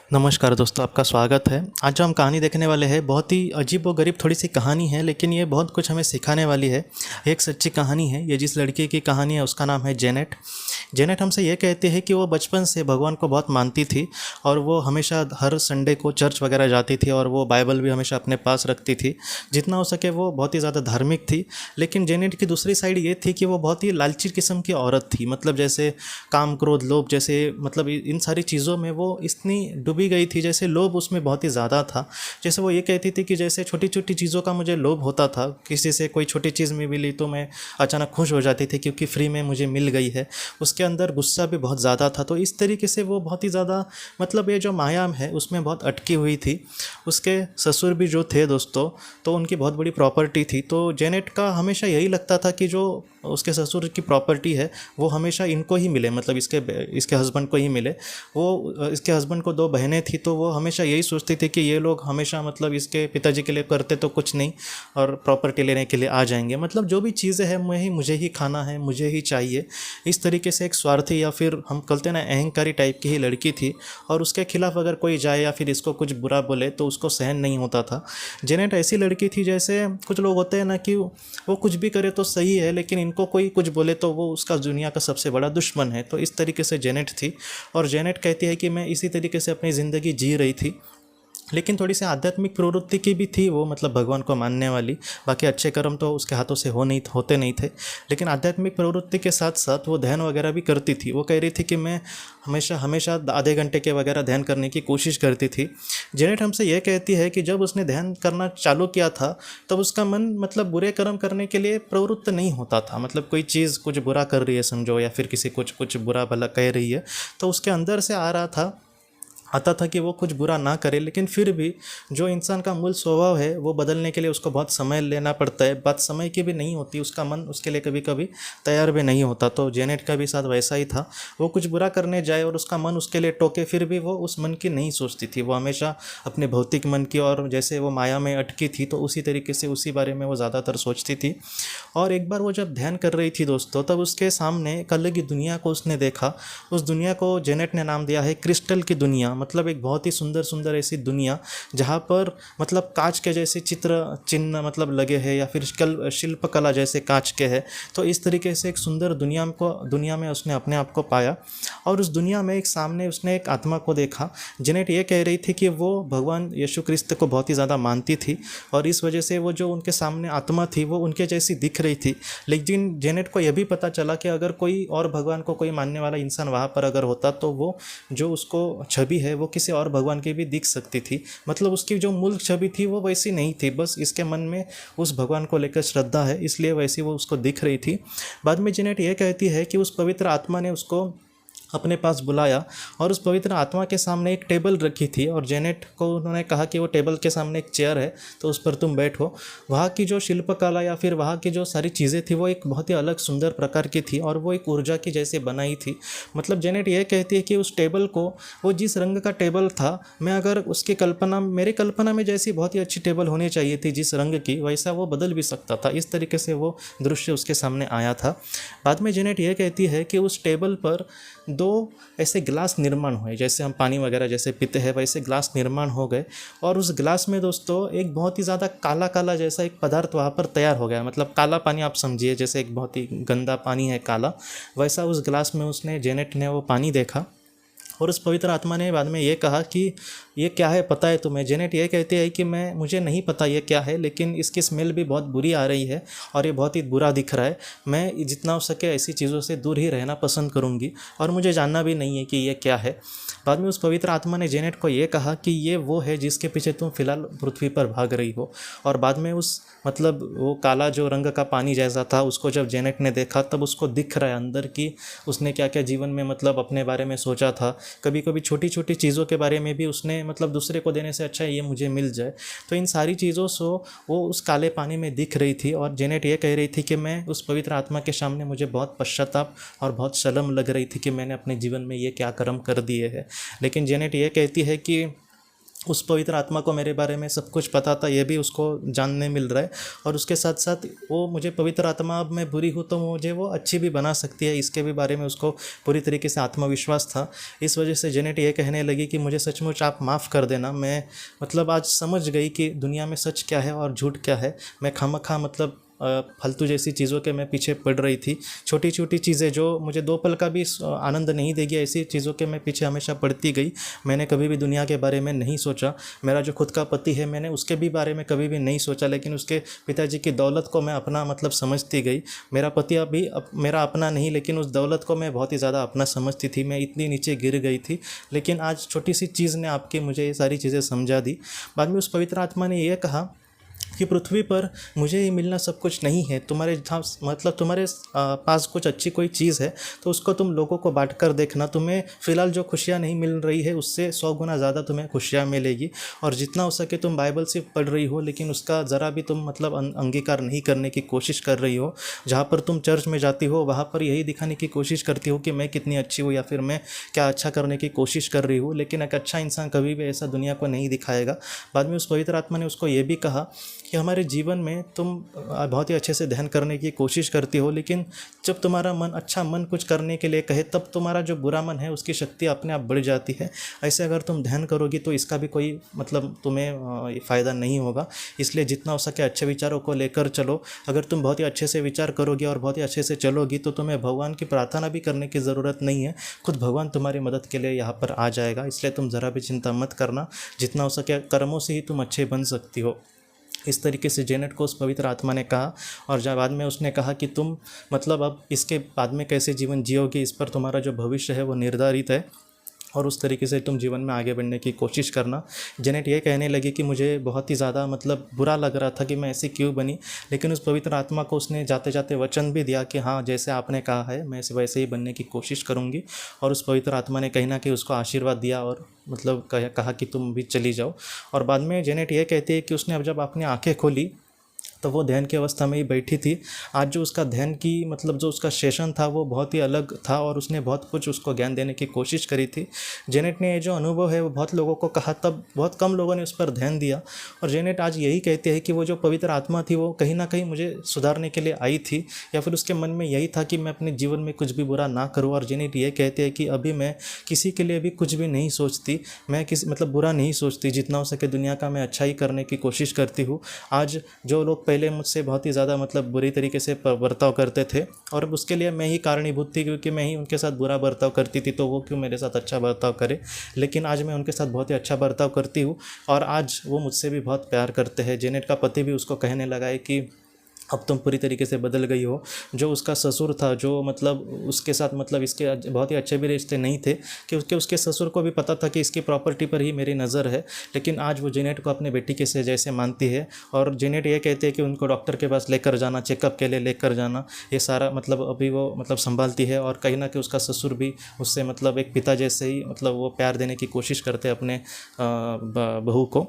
नमस्कार दोस्तों, आपका स्वागत है। आज जो हम कहानी देखने वाले हैं बहुत ही अजीब व गरीब थोड़ी सी कहानी है, लेकिन ये बहुत कुछ हमें सिखाने वाली है। एक सच्ची कहानी है ये। जिस लड़की की कहानी है उसका नाम है जेनेट। जेनेट हमसे ये कहती है कि वो बचपन से भगवान को बहुत मानती थी और वो हमेशा हर संडे को चर्च वगैरह जाती थी और वो बाइबल भी हमेशा अपने पास रखती थी। जितना हो सके वो बहुत ही ज़्यादा धार्मिक थी। लेकिन जेनेट की दूसरी साइड ये थी कि वो बहुत ही लालची किस्म की औरत थी। मतलब जैसे काम क्रोध लोभ जैसे मतलब इन सारी चीज़ों में वो इतनी डूबी गई थी, जैसे लोभ उसमें बहुत ही ज़्यादा था। जैसे वो ये कहती थी कि जैसे छोटी छोटी चीज़ों का मुझे लोभ होता था, किसी से कोई छोटी चीज़ में मिली तो मैं अचानक खुश हो जाती थी क्योंकि फ्री में मुझे मिल गई है। उसके अंदर गुस्सा भी बहुत ज़्यादा था। तो इस तरीके से वो बहुत ही ज़्यादा मतलब ये जो माया है उसमें बहुत अटकी हुई थी। उसके ससुर भी जो थे दोस्तों, तो उनकी बहुत बड़ी प्रॉपर्टी थी। तो जेनेट का हमेशा यही लगता था कि जो उसके ससुर की प्रॉपर्टी है वो हमेशा इनको ही मिले, मतलब इसके हस्बैंड को ही मिले। वो इसके हस्बैंड को दो बहनें थी, तो वो हमेशा यही सोचती थी कि ये लोग हमेशा मतलब इसके पिताजी के लिए करते तो कुछ नहीं और प्रॉपर्टी लेने के लिए आ जाएंगे। मतलब जो भी चीज़ें हैं मुझे ही खाना है, मुझे ही चाहिए। इस तरीके से एक स्वार्थी या फिर हम कहते हैं ना अहंकारी टाइप की ही लड़की थी। और उसके खिलाफ अगर कोई जाए या फिर इसको कुछ बुरा बोले तो उसको सहन नहीं होता था। जेनेट ऐसी लड़की थी जैसे कुछ लोग होते हैं ना कि वो कुछ भी करे तो सही है, लेकिन इनको कोई कुछ बोले तो वो उसका दुनिया का सबसे बड़ा दुश्मन है। तो इस तरीके से जेनेट थी। और जेनेट कहती है कि मैं इसी तरीके से अपनी ज़िंदगी जी रही थी। लेकिन थोड़ी सी आध्यात्मिक प्रवृत्ति की भी थी वो, मतलब भगवान को मानने वाली। बाकी अच्छे कर्म तो उसके हाथों से होते नहीं थे। लेकिन आध्यात्मिक प्रवृत्ति के साथ साथ वो ध्यान वगैरह भी करती थी। वो कह रही थी कि मैं हमेशा हमेशा आधे घंटे के वगैरह ध्यान करने की कोशिश करती थी। जेनेट हमसे ये कहती है कि जब उसने ध्यान करना चालू किया था तब उसका मन मतलब बुरे कर्म करने के लिए प्रवृत्त नहीं होता था। मतलब कोई चीज़ कुछ बुरा कर रही है समझो, या फिर किसी कुछ कुछ बुरा भला कह रही है, तो उसके अंदर से आता था कि वो कुछ बुरा ना करे। लेकिन फिर भी जो इंसान का मूल स्वभाव है वो बदलने के लिए उसको बहुत समय लेना पड़ता है। बात समय की भी नहीं होती, उसका मन उसके लिए कभी कभी तैयार भी नहीं होता। तो जेनेट का भी साथ वैसा ही था। वो कुछ बुरा करने जाए और उसका मन उसके लिए टोके, फिर भी वो उस मन की नहीं सोचती थी। वो हमेशा अपने भौतिक मन की, और जैसे वो माया में अटकी थी तो उसी तरीके से उसी बारे में वो ज़्यादातर सोचती थी। और एक बार वो जब ध्यान कर रही थी दोस्तों, तब उसके सामने एक अलग ही दुनिया को उसने देखा। उस दुनिया को जेनेट ने नाम दिया है क्रिस्टल की दुनिया। मतलब एक बहुत ही सुंदर सुंदर ऐसी दुनिया जहाँ पर मतलब कांच के जैसे चित्र चिन्ह मतलब लगे हैं, या फिर शिल्पकला जैसे कांच के हैं। तो इस तरीके से एक सुंदर दुनिया में उसने अपने आप को पाया। और उस दुनिया में एक सामने उसने एक आत्मा को देखा। जेनेट ये कह रही थी कि वो भगवान यीशु क्रिस्त को बहुत ही ज़्यादा मानती थी, और इस वजह से वो जो उनके सामने आत्मा थी वो उनके जैसी दिख रही थी। लेकिन जेनेट को यह भी पता चला कि अगर कोई और भगवान को कोई मानने वाला इंसान वहाँ पर अगर होता तो वो जो उसको छवि है वो किसी और भगवान की भी दिख सकती थी। मतलब उसकी जो मूल छवि थी वो वैसी नहीं थी, बस इसके मन में उस भगवान को लेकर श्रद्धा है इसलिए वैसी वो उसको दिख रही थी। बाद में जेनेट ये कहती है कि उस पवित्र आत्मा ने उसको अपने पास बुलाया और उस पवित्र आत्मा के सामने एक टेबल रखी थी, और जेनेट को उन्होंने कहा कि वो टेबल के सामने एक चेयर है तो उस पर तुम बैठो। वहाँ की जो शिल्पकला या फिर वहाँ की जो सारी चीज़ें थी वो एक बहुत ही अलग सुंदर प्रकार की थी, और वो एक ऊर्जा की जैसे बनाई थी। मतलब जेनेट ये कहती है कि उस टेबल को, वो जिस रंग का टेबल था, मैं अगर उसकी कल्पना मेरी कल्पना में जैसी बहुत ही अच्छी टेबल होनी चाहिए थी जिस रंग की, वैसा वो बदल भी सकता था। इस तरीके से वो दृश्य उसके सामने आया था। बाद में जेनेट ये कहती है कि उस टेबल पर दो ऐसे ग्लास निर्माण हुए, जैसे हम पानी वगैरह जैसे पीते हैं वैसे ग्लास निर्माण हो गए। और उस ग्लास में दोस्तों एक बहुत ही ज़्यादा काला काला जैसा एक पदार्थ वहाँ पर तैयार हो गया। मतलब काला पानी आप समझिए, जैसे एक बहुत ही गंदा पानी है काला, वैसा उस ग्लास में उसने जेनेट ने वो पानी देखा। और उस पवित्र आत्मा ने बाद में ये कहा कि ये क्या है पता है तुम्हें? जेनेट ये कहती है कि मुझे नहीं पता ये क्या है, लेकिन इसकी स्मेल भी बहुत बुरी आ रही है और ये बहुत ही बुरा दिख रहा है। मैं जितना हो सके ऐसी चीज़ों से दूर ही रहना पसंद करूँगी, और मुझे जानना भी नहीं है कि ये क्या है। बाद में उस पवित्र आत्मा ने जेनेट को ये कहा कि ये वो है जिसके पीछे तुम फिलहाल पृथ्वी पर भाग रही हो। और बाद में उस मतलब वो काला जो रंग का पानी जैसा था उसको जब जेनेट ने देखा तब उसको दिख रहा है अंदर की उसने क्या क्या जीवन में मतलब अपने बारे में सोचा था। कभी कभी छोटी छोटी चीज़ों के बारे में भी उसने मतलब दूसरे को देने से अच्छा है ये मुझे मिल जाए। तो इन सारी चीज़ों से वो उस काले पानी में दिख रही थी, और जेनेट ये कह रही थी कि मैं उस पवित्र आत्मा के सामने मुझे बहुत पश्चाताप और बहुत शर्म लग रही थी कि मैंने अपने जीवन में ये क्या कर्म कर दिए हैं। लेकिन जेनेट ये कहती है कि उस पवित्र आत्मा को मेरे बारे में सब कुछ पता था, ये भी उसको जानने मिल रहा है। और उसके साथ साथ वो मुझे पवित्र आत्मा, अब मैं बुरी हूँ तो मुझे वो अच्छी भी बना सकती है, इसके भी बारे में उसको पूरी तरीके से आत्मविश्वास था। इस वजह से जेनेट ये कहने लगी कि मुझे सचमुच आप माफ़ कर देना। मैं मतलब आज समझ गई कि दुनिया में सच क्या है और झूठ क्या है। मैं खामखा मतलब फालतू जैसी चीज़ों के मैं पीछे पड़ रही थी। छोटी छोटी चीज़ें जो मुझे 2 पल का भी आनंद नहीं देगी, ऐसी चीज़ों के मैं पीछे हमेशा पड़ती गई। मैंने कभी भी दुनिया के बारे में नहीं सोचा। मेरा जो खुद का पति है, मैंने उसके भी बारे में कभी भी नहीं सोचा, लेकिन उसके पिताजी की दौलत को मैं अपना मतलब समझती गई। मेरा पति अभी मेरा अपना नहीं, लेकिन उस दौलत को मैं बहुत ही ज़्यादा अपना समझती थी। मैं इतनी नीचे गिर गई थी, लेकिन आज छोटी सी चीज़ ने आपके मुझे ये सारी चीज़ें समझा दी। बाद में उस पवित्र आत्मा ने यह कहा कि पृथ्वी पर मुझे ये मिलना सब कुछ नहीं है। तुम्हारे जहाँ मतलब तुम्हारे पास कुछ अच्छी कोई चीज़ है तो उसको तुम लोगों को बांट कर देखना। तुम्हें फ़िलहाल जो खुशियाँ नहीं मिल रही है उससे 100 गुना ज़्यादा तुम्हें खुशियाँ मिलेगी। और जितना हो सके तुम बाइबल सिर्फ पढ़ रही हो, लेकिन उसका ज़रा भी तुम मतलब अंगीकार नहीं करने की कोशिश कर रही हो। जहाँ पर तुम चर्च में जाती हो वहाँ पर यही दिखाने की कोशिश करती हो कि मैं कितनी अच्छी हूँ या फिर मैं क्या अच्छा करने की कोशिश कर रही हूँ, लेकिन एक अच्छा इंसान कभी भी ऐसा दुनिया को नहीं दिखाएगा। बाद में उस पवित्र आत्मा ने उसको ये भी कहा कि हमारे जीवन में तुम बहुत ही अच्छे से ध्यान करने की कोशिश करती हो, लेकिन जब तुम्हारा मन कुछ करने के लिए कहे तब तुम्हारा जो बुरा मन है उसकी शक्ति अपने आप बढ़ जाती है। ऐसे अगर तुम ध्यान करोगी तो इसका भी कोई मतलब तुम्हें फ़ायदा नहीं होगा। इसलिए जितना हो सके अच्छे विचारों को लेकर चलो। अगर तुम बहुत ही अच्छे से विचार करोगी और बहुत ही अच्छे से चलोगी तो तुम्हें भगवान की प्रार्थना भी करने की ज़रूरत नहीं है। खुद भगवान तुम्हारी मदद के लिए यहाँ पर आ जाएगा। इसलिए तुम ज़रा भी चिंता मत करना। जितना हो सके कर्मों से ही तुम अच्छे बन सकती हो। इस तरीके से जेनेट को उस पवित्र आत्मा ने कहा। और जब बाद में उसने कहा कि तुम मतलब अब इसके बाद में कैसे जीवन जियोगे, इस पर तुम्हारा जो भविष्य है वो निर्धारित है और उस तरीके से तुम जीवन में आगे बढ़ने की कोशिश करना। जेनेट ये कहने लगी कि मुझे बहुत ही ज़्यादा मतलब बुरा लग रहा था कि मैं ऐसी क्यों बनी, लेकिन उस पवित्र आत्मा को उसने जाते जाते वचन भी दिया कि हाँ, जैसे आपने कहा है मैं वैसे ही बनने की कोशिश करूँगी। और उस पवित्र आत्मा ने कहीं ना कहीं उसको आशीर्वाद दिया और मतलब कहा कि तुम भी चली जाओ। और बाद में जेनेट ये कहती है कि उसने अब जब अपनी आँखें खोली तो वो ध्यान की अवस्था में ही बैठी थी। आज जो उसका ध्यान की मतलब जो उसका सेशन था वो बहुत ही अलग था और उसने बहुत कुछ उसको ज्ञान देने की कोशिश करी थी। जेनेट ने ये जो अनुभव है वो बहुत लोगों को कहा, तब बहुत कम लोगों ने उस पर ध्यान दिया। और जेनेट आज यही कहते हैं कि वो जो पवित्र आत्मा थी वो कहीं ना कहीं मुझे सुधारने के लिए आई थी, या फिर उसके मन में यही था कि मैं अपने जीवन में कुछ भी बुरा ना करूँ। और जेनेट ये कहते हैं कि अभी मैं किसी के लिए भी कुछ भी नहीं सोचती, मैं किसी मतलब बुरा नहीं सोचती। जितना हो सके दुनिया का मैं अच्छा ही करने की कोशिश करती हूँ। आज जो लोग पहले मुझसे बहुत ही ज़्यादा मतलब बुरी तरीके से बर्ताव करते थे और उसके लिए मैं ही कारणीभूत थी, क्योंकि मैं ही उनके साथ बुरा बर्ताव करती थी, तो वो क्यों मेरे साथ अच्छा बर्ताव करे। लेकिन आज मैं उनके साथ बहुत ही अच्छा बर्ताव करती हूँ और आज वो मुझसे भी बहुत प्यार करते हैं। जेनेट का पति भी उसको कहने लगा है कि अब तुम पूरी तरीके से बदल गई हो। जो उसका ससुर था, जो मतलब उसके साथ मतलब इसके बहुत ही अच्छे भी रिश्ते नहीं थे, कि उसके ससुर को भी पता था कि इसकी प्रॉपर्टी पर ही मेरी नज़र है, लेकिन आज वो जेनेट को अपने बेटी के से जैसे मानती है। और जेनेट ये कहते हैं कि उनको डॉक्टर के पास लेकर जाना, चेकअप के लिए लेकर जाना, ये सारा मतलब अभी वो मतलब संभालती है। और कहीं ना कहीं उसका ससुर भी उससे मतलब एक पिता जैसे ही मतलब वो प्यार देने की कोशिश करते हैं अपने बहू को।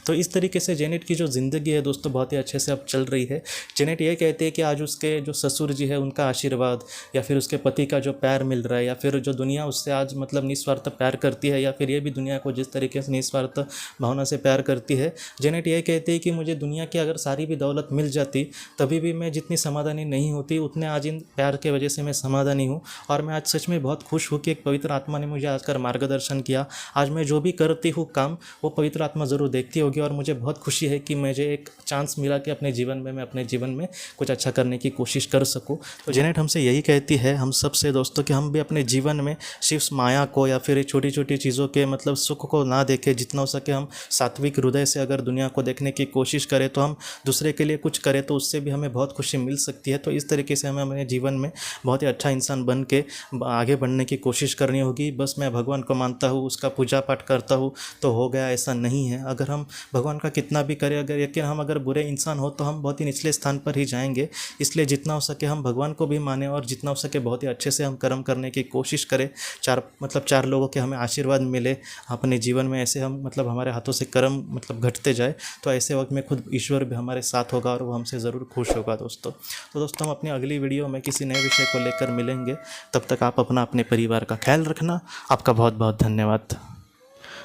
तो इस तरीके से जेनेट की जो ज़िंदगी है दोस्तों बहुत ही अच्छे से अब चल रही है। जेनेट ये कहते हैं कि आज उसके जो ससुर जी है उनका आशीर्वाद, या फिर उसके पति का जो प्यार मिल रहा है, या फिर जो दुनिया उससे आज मतलब निस्वार्थ प्यार करती है, या फिर ये भी दुनिया को जिस तरीके से निस्वार्थ भावना से प्यार करती है। जेनेट ये कहते हैं कि मुझे दुनिया की अगर सारी भी दौलत मिल जाती तभी भी मैं जितनी समाधानी नहीं होती, उतने आज इन प्यार के वजह से मैं समाधानी हूँ। और मैं आज सच में बहुत खुश हूँ कि एक पवित्र आत्मा ने मुझे आजकर मार्गदर्शन किया। आज मैं जो भी करती हूँ काम, वो पवित्र आत्मा ज़रूर देखती होगी। और मुझे बहुत खुशी है कि मुझे एक चांस मिला कि अपने जीवन में मैं अपने जीवन में कुछ अच्छा करने की कोशिश कर सकूं। तो जेनेट हमसे यही कहती है हम सब से दोस्तों कि हम भी अपने जीवन में सिर्फ माया को या फिर छोटी छोटी चीज़ों के मतलब सुख को ना देखें। जितना हो सके हम सात्विक हृदय से अगर दुनिया को देखने की कोशिश करें, तो हम दूसरे के लिए कुछ करें तो उससे भी हमें बहुत खुशी मिल सकती है। तो इस तरीके से हमें अपने जीवन में बहुत ही अच्छा इंसान बन के आगे बढ़ने की कोशिश करनी होगी। बस मैं भगवान को मानता हूँ, उसका पूजा पाठ करता हूँ तो हो गया, ऐसा नहीं है। अगर हम भगवान का कितना भी करें, अगर लेकिन हम अगर बुरे इंसान हो तो हम बहुत ही निचले स्थान पर ही जाएंगे। इसलिए जितना हो सके हम भगवान को भी माने और जितना हो सके बहुत ही अच्छे से हम कर्म करने की कोशिश करें। चार लोगों के हमें आशीर्वाद मिले अपने जीवन में, ऐसे हम मतलब हमारे हाथों से कर्म मतलब घटते जाए, तो ऐसे वक्त में खुद ईश्वर भी हमारे साथ होगा और वो हमसे ज़रूर खुश होगा दोस्तों। तो दोस्तों हम अपनी अगली वीडियो में किसी नए विषय को लेकर मिलेंगे। तब तक आप अपने परिवार का ख्याल रखना। आपका बहुत बहुत धन्यवाद।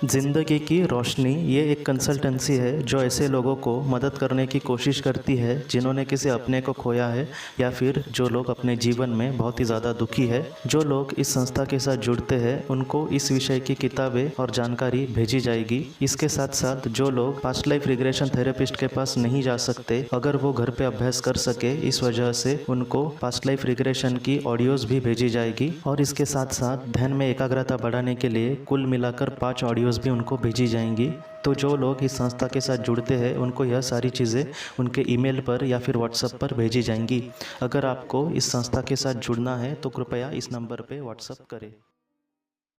ज़िंदगी की रोशनी ये एक कंसल्टेंसी है जो ऐसे लोगों को मदद करने की कोशिश करती है जिन्होंने किसी अपने को खोया है या फिर जो लोग अपने जीवन में बहुत ही ज़्यादा दुखी है। जो लोग इस संस्था के साथ जुड़ते हैं उनको इस विषय की किताबें और जानकारी भेजी जाएगी। इसके साथ साथ जो लोग पास्ट लाइफ रिग्रेशन थेरेपिस्ट के पास नहीं जा सकते, अगर वो घर पे अभ्यास कर सके, इस वजह से उनको पास्ट लाइफ रिग्रेशन की ऑडियोज़ भी भेजी जाएगी। और इसके साथ साथ ध्यान में एकाग्रता बढ़ाने के लिए कुल मिलाकर 5 ऑडियोज़ भी उनको भेजी जाएंगी। तो जो लोग इस संस्था के साथ जुड़ते हैं उनको यह सारी चीज़ें उनके ईमेल पर या फिर व्हाट्सएप पर भेजी जाएंगी। अगर आपको इस संस्था के साथ जुड़ना है तो कृपया इस नंबर पे व्हाट्सएप करें।